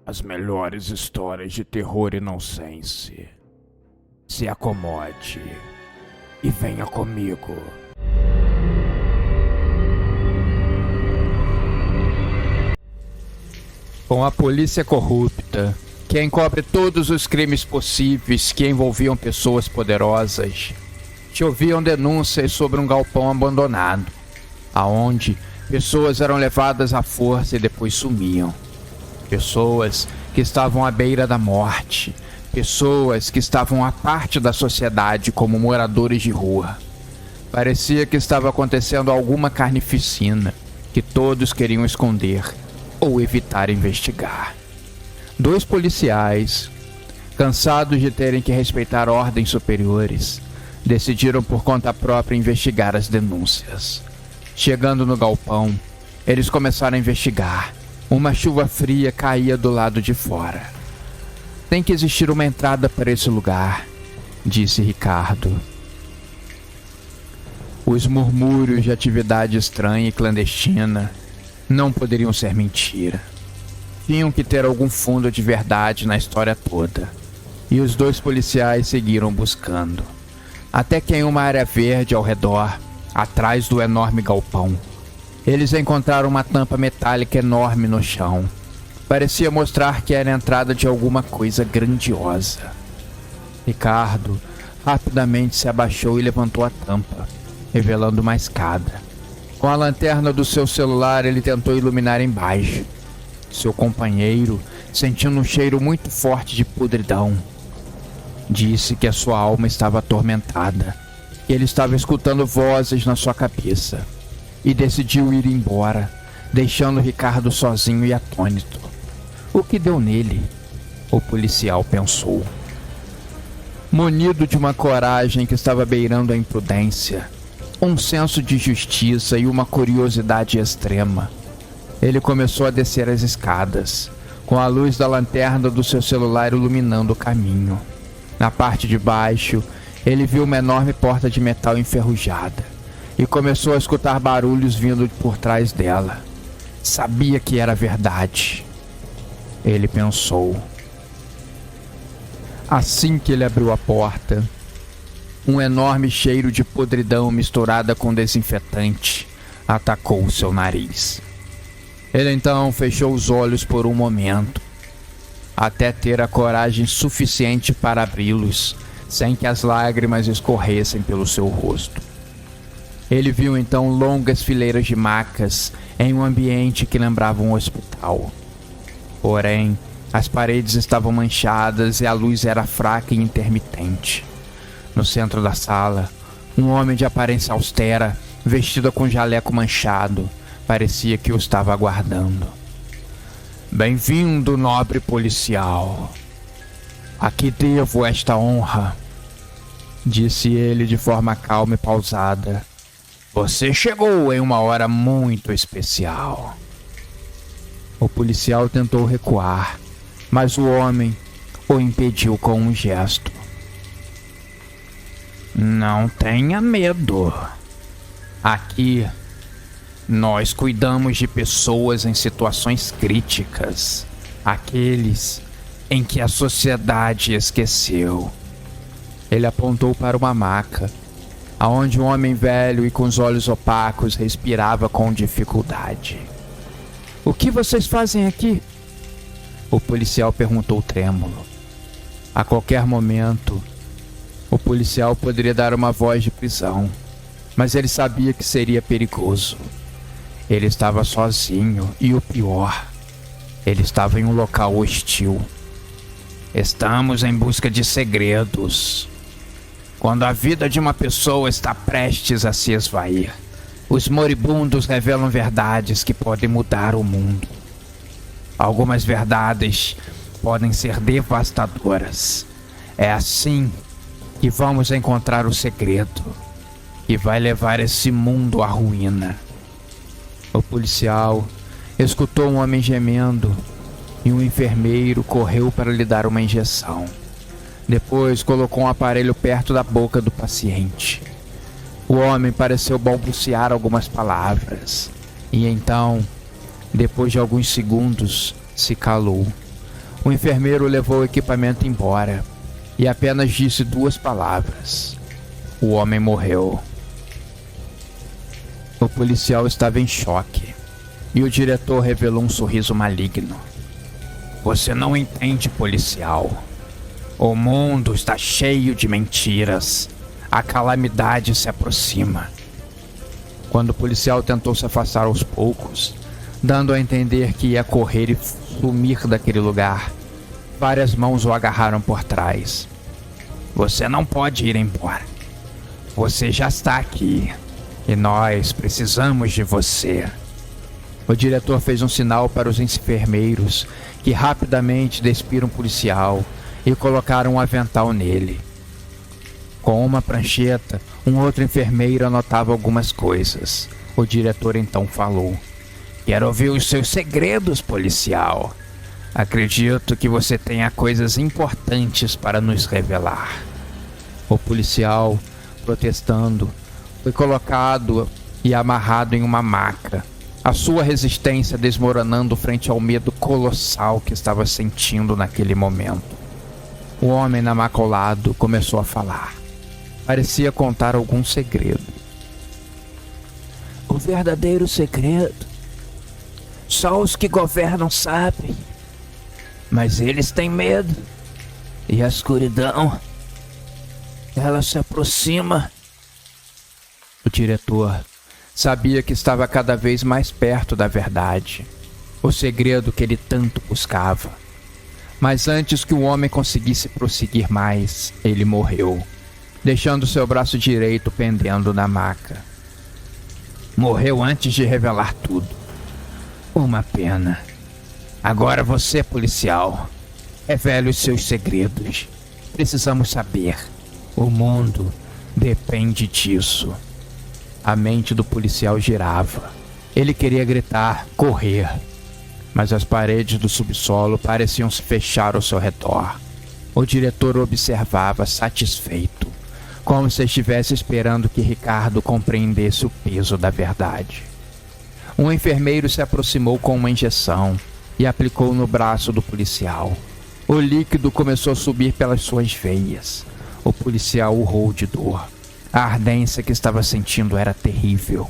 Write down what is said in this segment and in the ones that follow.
As melhores histórias de terror e nonsense. Se acomode e venha comigo. Com a polícia corrupta, que encobre todos os crimes possíveis que envolviam pessoas poderosas, choviam denúncias sobre um galpão abandonado, aonde pessoas eram levadas à força e depois sumiam. Pessoas que estavam à beira da morte, pessoas que estavam à parte da sociedade como moradores de rua. Parecia que estava acontecendo alguma carnificina que todos queriam esconder ou evitar investigar. 2 policiais, cansados de terem que respeitar ordens superiores, decidiram por conta própria investigar as denúncias. Chegando no galpão, eles começaram a investigar. Uma chuva fria caía do lado de fora. Tem que existir uma entrada para esse lugar, disse Ricardo. Os murmúrios de atividade estranha e clandestina não poderiam ser mentira. Tinham que ter algum fundo de verdade na história toda. E os 2 policiais seguiram buscando. Até que em uma área verde ao redor, atrás do enorme galpão, eles encontraram uma tampa metálica enorme no chão. Parecia mostrar que era a entrada de alguma coisa grandiosa. Ricardo rapidamente se abaixou e levantou a tampa, revelando uma escada. Com a lanterna do seu celular, ele tentou iluminar embaixo. Seu companheiro, sentindo um cheiro muito forte de podridão, disse que a sua alma estava atormentada, que ele estava escutando vozes na sua cabeça, e decidiu ir embora, deixando Ricardo sozinho e atônito. O que deu nele? O policial pensou. Munido de uma coragem que estava beirando a imprudência, um senso de justiça e uma curiosidade extrema, ele começou a descer as escadas, com a luz da lanterna do seu celular iluminando o caminho. Na parte de baixo, ele viu uma enorme porta de metal enferrujada e começou a escutar barulhos vindo por trás dela. Sabia que era verdade. Ele pensou. Assim que ele abriu a porta, um enorme cheiro de podridão misturada com desinfetante atacou seu nariz. Ele então fechou os olhos por um momento, até ter a coragem suficiente para abri-los, sem que as lágrimas escorressem pelo seu rosto. Ele viu então longas fileiras de macas em um ambiente que lembrava um hospital. Porém, as paredes estavam manchadas e a luz era fraca e intermitente. No centro da sala, um homem de aparência austera, vestido com jaleco manchado, parecia que o estava aguardando. Bem-vindo, nobre policial. A que devo esta honra? Disse ele de forma calma e pausada. Você chegou em uma hora muito especial. O policial tentou recuar, mas o homem o impediu com um gesto. Não tenha medo. Aqui, nós cuidamos de pessoas em situações críticas, aqueles em que a sociedade esqueceu. Ele apontou para uma maca, aonde um homem velho e com os olhos opacos respirava com dificuldade. O que vocês fazem aqui? O policial perguntou trêmulo. A qualquer momento, o policial poderia dar uma voz de prisão, mas ele sabia que seria perigoso. Ele estava sozinho e o pior, ele estava em um local hostil. Estamos em busca de segredos. Quando a vida de uma pessoa está prestes a se esvair, os moribundos revelam verdades que podem mudar o mundo. Algumas verdades podem ser devastadoras. É assim que vamos encontrar o segredo que vai levar esse mundo à ruína. O policial escutou um homem gemendo e um enfermeiro correu para lhe dar uma injeção. Depois colocou um aparelho perto da boca do paciente. O homem pareceu balbuciar algumas palavras e então, depois de alguns segundos, se calou. O enfermeiro levou o equipamento embora e apenas disse 2 palavras: o homem morreu. O policial estava em choque e o diretor revelou um sorriso maligno. Você não entende, policial. O mundo está cheio de mentiras. A calamidade se aproxima. Quando o policial tentou se afastar aos poucos, dando a entender que ia correr e sumir daquele lugar, várias mãos o agarraram por trás. Você não pode ir embora. Você já está aqui e nós precisamos de você. O diretor fez um sinal para os enfermeiros, que rapidamente despiram o policial e colocaram um avental nele. Com uma prancheta, um outro enfermeiro anotava algumas coisas. O diretor então falou: quero ouvir os seus segredos, policial. Acredito que você tenha coisas importantes para nos revelar. O policial, protestando, foi colocado e amarrado em uma maca, a sua resistência desmoronando frente ao medo colossal que estava sentindo naquele momento. O homem na maca ao lado começou a falar. Parecia contar algum segredo. O verdadeiro segredo só os que governam sabem. Mas eles têm medo. E a escuridão, ela se aproxima. O diretor sabia que estava cada vez mais perto da verdade, o segredo que ele tanto buscava. Mas antes que o homem conseguisse prosseguir mais, ele morreu, deixando seu braço direito pendendo na maca. Morreu antes de revelar tudo. Uma pena. Agora você, policial, revele os seus segredos. Precisamos saber. O mundo depende disso. A mente do policial girava. Ele queria gritar, correr, mas as paredes do subsolo pareciam se fechar ao seu redor. O diretor observava satisfeito, como se estivesse esperando que Ricardo compreendesse o peso da verdade. Um enfermeiro se aproximou com uma injeção e aplicou no braço do policial. O líquido começou a subir pelas suas veias. O policial urrou de dor. A ardência que estava sentindo era terrível.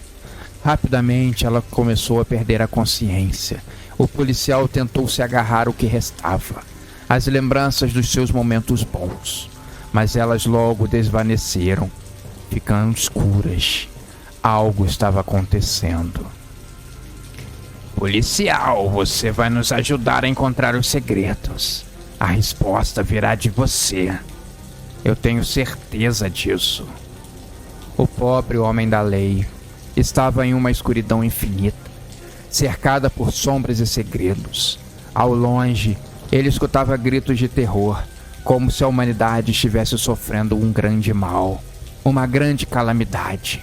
Rapidamente ela começou a perder a consciência. O policial tentou se agarrar ao que restava, as lembranças dos seus momentos bons, mas elas logo desvaneceram, ficando escuras. Algo estava acontecendo. Policial, você vai nos ajudar a encontrar os segredos. A resposta virá de você. Eu tenho certeza disso. O pobre homem da lei estava em uma escuridão infinita, cercada por sombras e segredos. Ao longe, ele escutava gritos de terror, como se a humanidade estivesse sofrendo um grande mal, uma grande calamidade.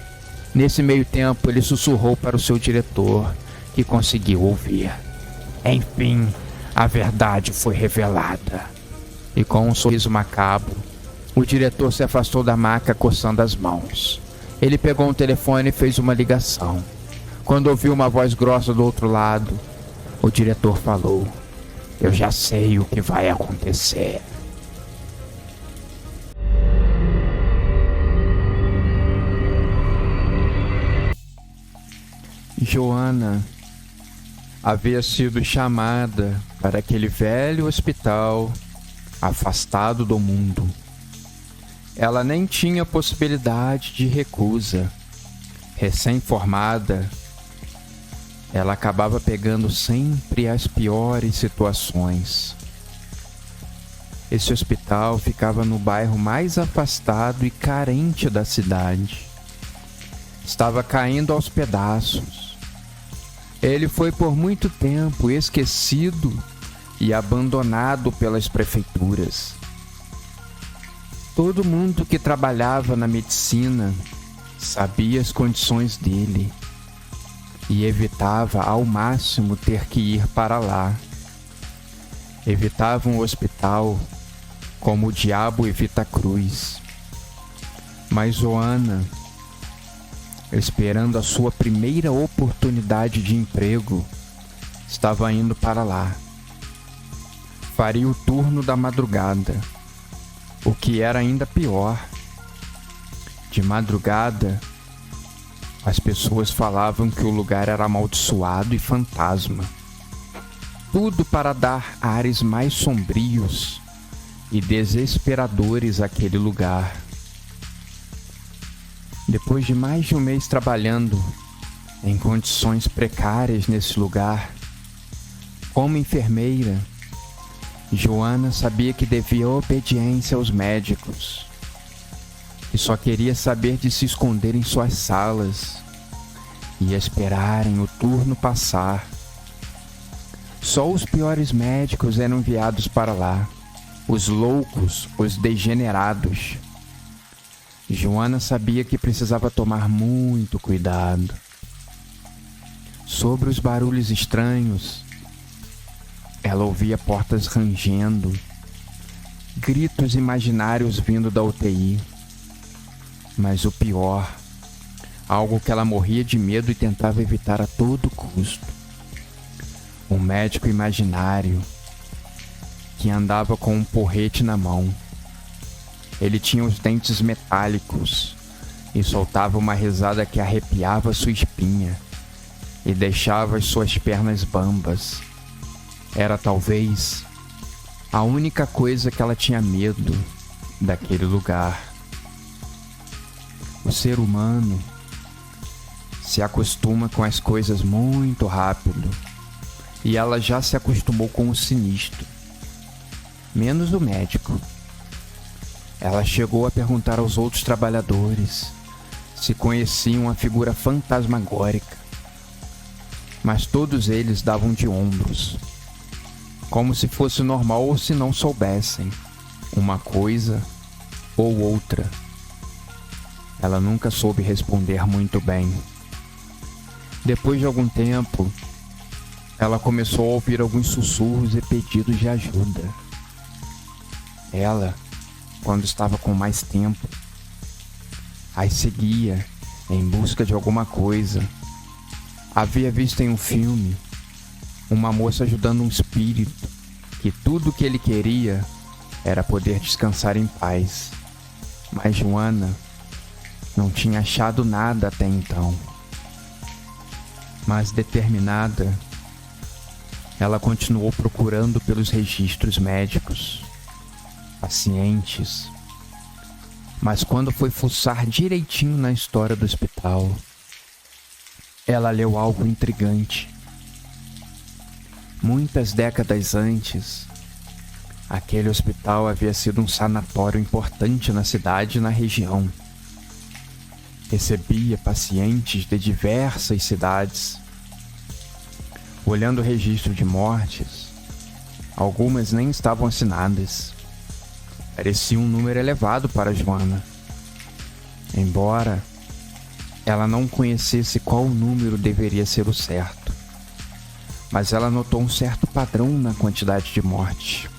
Nesse meio tempo, ele sussurrou para o seu diretor, que conseguiu ouvir. Enfim, a verdade foi revelada. E com um sorriso macabro, o diretor se afastou da maca coçando as mãos. Ele pegou um telefone e fez uma ligação. Quando ouviu uma voz grossa do outro lado, o diretor falou: eu já sei o que vai acontecer. Joana havia sido chamada para aquele velho hospital afastado do mundo. Ela nem tinha possibilidade de recusa. Recém-formada, ela acabava pegando sempre as piores situações. Esse hospital ficava no bairro mais afastado e carente da cidade. Estava caindo aos pedaços. Ele foi por muito tempo esquecido e abandonado pelas prefeituras. Todo mundo que trabalhava na medicina sabia as condições dele e evitava ao máximo ter que ir para lá. Evitavam o hospital como o diabo evita a cruz. Mas Joana, esperando a sua primeira oportunidade de emprego, estava indo para lá. faria o turno da madrugada, o que era ainda pior. De madrugada, as pessoas falavam que o lugar era amaldiçoado e fantasma. Tudo para dar ares mais sombrios e desesperadores àquele lugar. Depois de mais de um mês trabalhando em condições precárias nesse lugar, como enfermeira, Joana sabia que devia obediência aos médicos e só queria saber de se esconder em suas salas e esperarem o turno passar. Só os piores médicos eram enviados para lá, os loucos, os degenerados. Joana sabia que precisava tomar muito cuidado. Sobre os barulhos estranhos, ela ouvia portas rangendo, gritos imaginários vindo da UTI. Mas o pior, algo que ela morria de medo e tentava evitar a todo custo. Um médico imaginário que andava com um porrete na mão. Ele tinha os dentes metálicos e soltava uma risada que arrepiava sua espinha e deixava as suas pernas bambas. Era talvez a única coisa que ela tinha medo daquele lugar. O ser humano se acostuma com as coisas muito rápido e ela já se acostumou com o sinistro, menos o médico. Ela chegou a perguntar aos outros trabalhadores se conheciam a figura fantasmagórica, mas todos eles davam de ombros, como se fosse normal ou se não soubessem uma coisa ou outra. Ela nunca soube responder muito bem. Depois de algum tempo, ela começou a ouvir alguns sussurros e pedidos de ajuda. Ela, quando estava com mais tempo, as seguia em busca de alguma coisa. Havia visto em um filme uma moça ajudando um espírito que tudo o que ele queria era poder descansar em paz. Mas Joana não tinha achado nada até então. Mas determinada, ela continuou procurando pelos registros médicos, pacientes. Mas quando foi fuçar direitinho na história do hospital, ela leu algo intrigante. Muitas décadas antes, aquele hospital havia sido um sanatório importante na cidade e na região. Recebia pacientes de diversas cidades. Olhando o registro de mortes, algumas nem estavam assinadas. Parecia um número elevado para Joana. Embora ela não conhecesse qual número deveria ser o certo, mas ela notou um certo padrão na quantidade de mortes.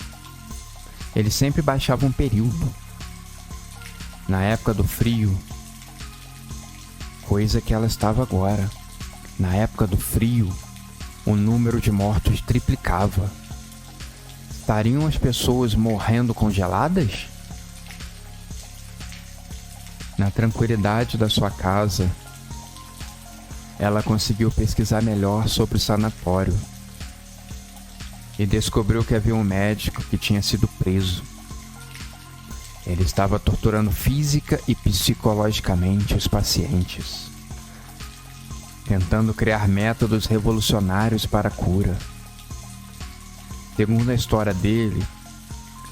Ele sempre baixava um período. Na época do frio, coisa que ela estava agora. Na época do frio, o número de mortos triplicava. Estariam as pessoas morrendo congeladas? Na tranquilidade da sua casa, ela conseguiu pesquisar melhor sobre o sanatório e descobriu que havia um médico que tinha sido preso. Ele estava torturando física e psicologicamente os pacientes, tentando criar métodos revolucionários para a cura. Segundo a história dele,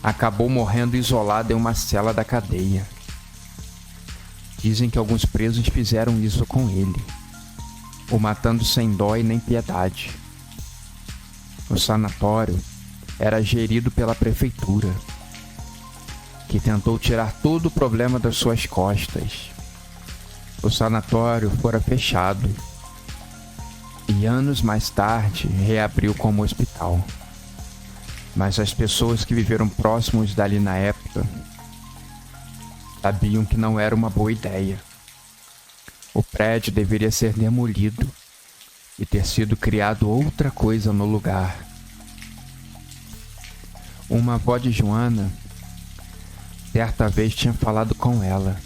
acabou morrendo isolado em uma cela da cadeia. Dizem que alguns presos fizeram isso com ele, o matando sem dó e nem piedade. O sanatório era gerido pela prefeitura, que tentou tirar todo o problema das suas costas. O sanatório fora fechado e anos mais tarde reabriu como hospital. Mas as pessoas que viveram próximos dali na época sabiam que não era uma boa ideia. O prédio deveria ser demolido e ter sido criado outra coisa no lugar. Uma avó de Joana certa vez tinha falado com ela: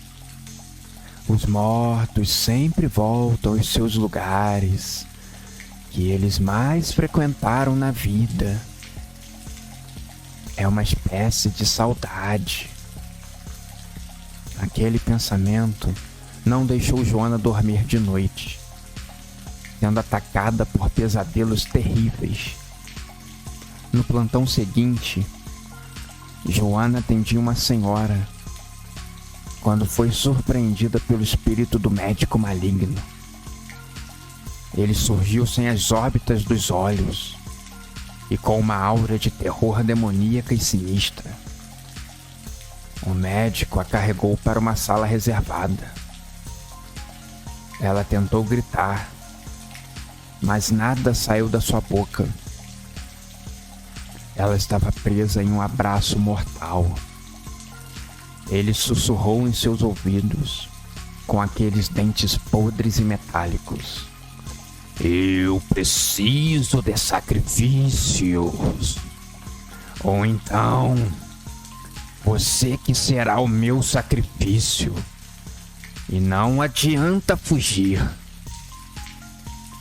os mortos sempre voltam aos seus lugares que eles mais frequentaram na vida. É uma espécie de saudade. Aquele pensamento não deixou Joana dormir de noite, sendo atacada por pesadelos terríveis. No plantão seguinte, Joana atendia uma senhora quando foi surpreendida pelo espírito do médico maligno. Ele surgiu sem as órbitas dos olhos e com uma aura de terror demoníaca e sinistra. O médico a carregou para uma sala reservada. Ela tentou gritar, mas nada saiu da sua boca. Ela estava presa em um abraço mortal. Ele sussurrou em seus ouvidos, com aqueles dentes podres e metálicos: eu preciso de sacrifícios. Ou então, você que será o meu sacrifício. E não adianta fugir.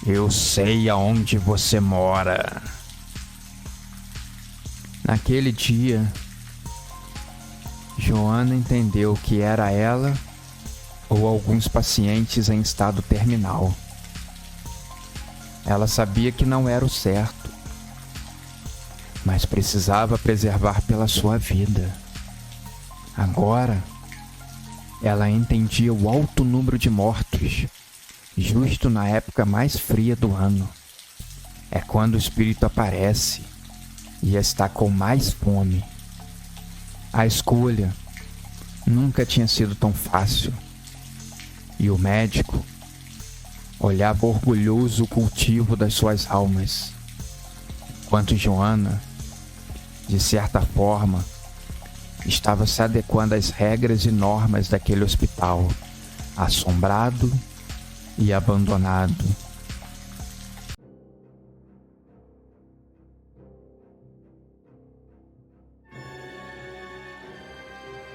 Eu sei aonde você mora. Naquele dia, Joana entendeu que era ela ou alguns pacientes em estado terminal. Ela sabia que não era o certo, mas precisava preservar pela sua vida. Agora, ela entendia o alto número de mortos, justo na época mais fria do ano. É quando o espírito aparece e está com mais fome. A escolha nunca tinha sido tão fácil, e o médico olhava orgulhoso o cultivo das suas almas, enquanto Joana, de certa forma, estava se adequando às regras e normas daquele hospital, assombrado e abandonado.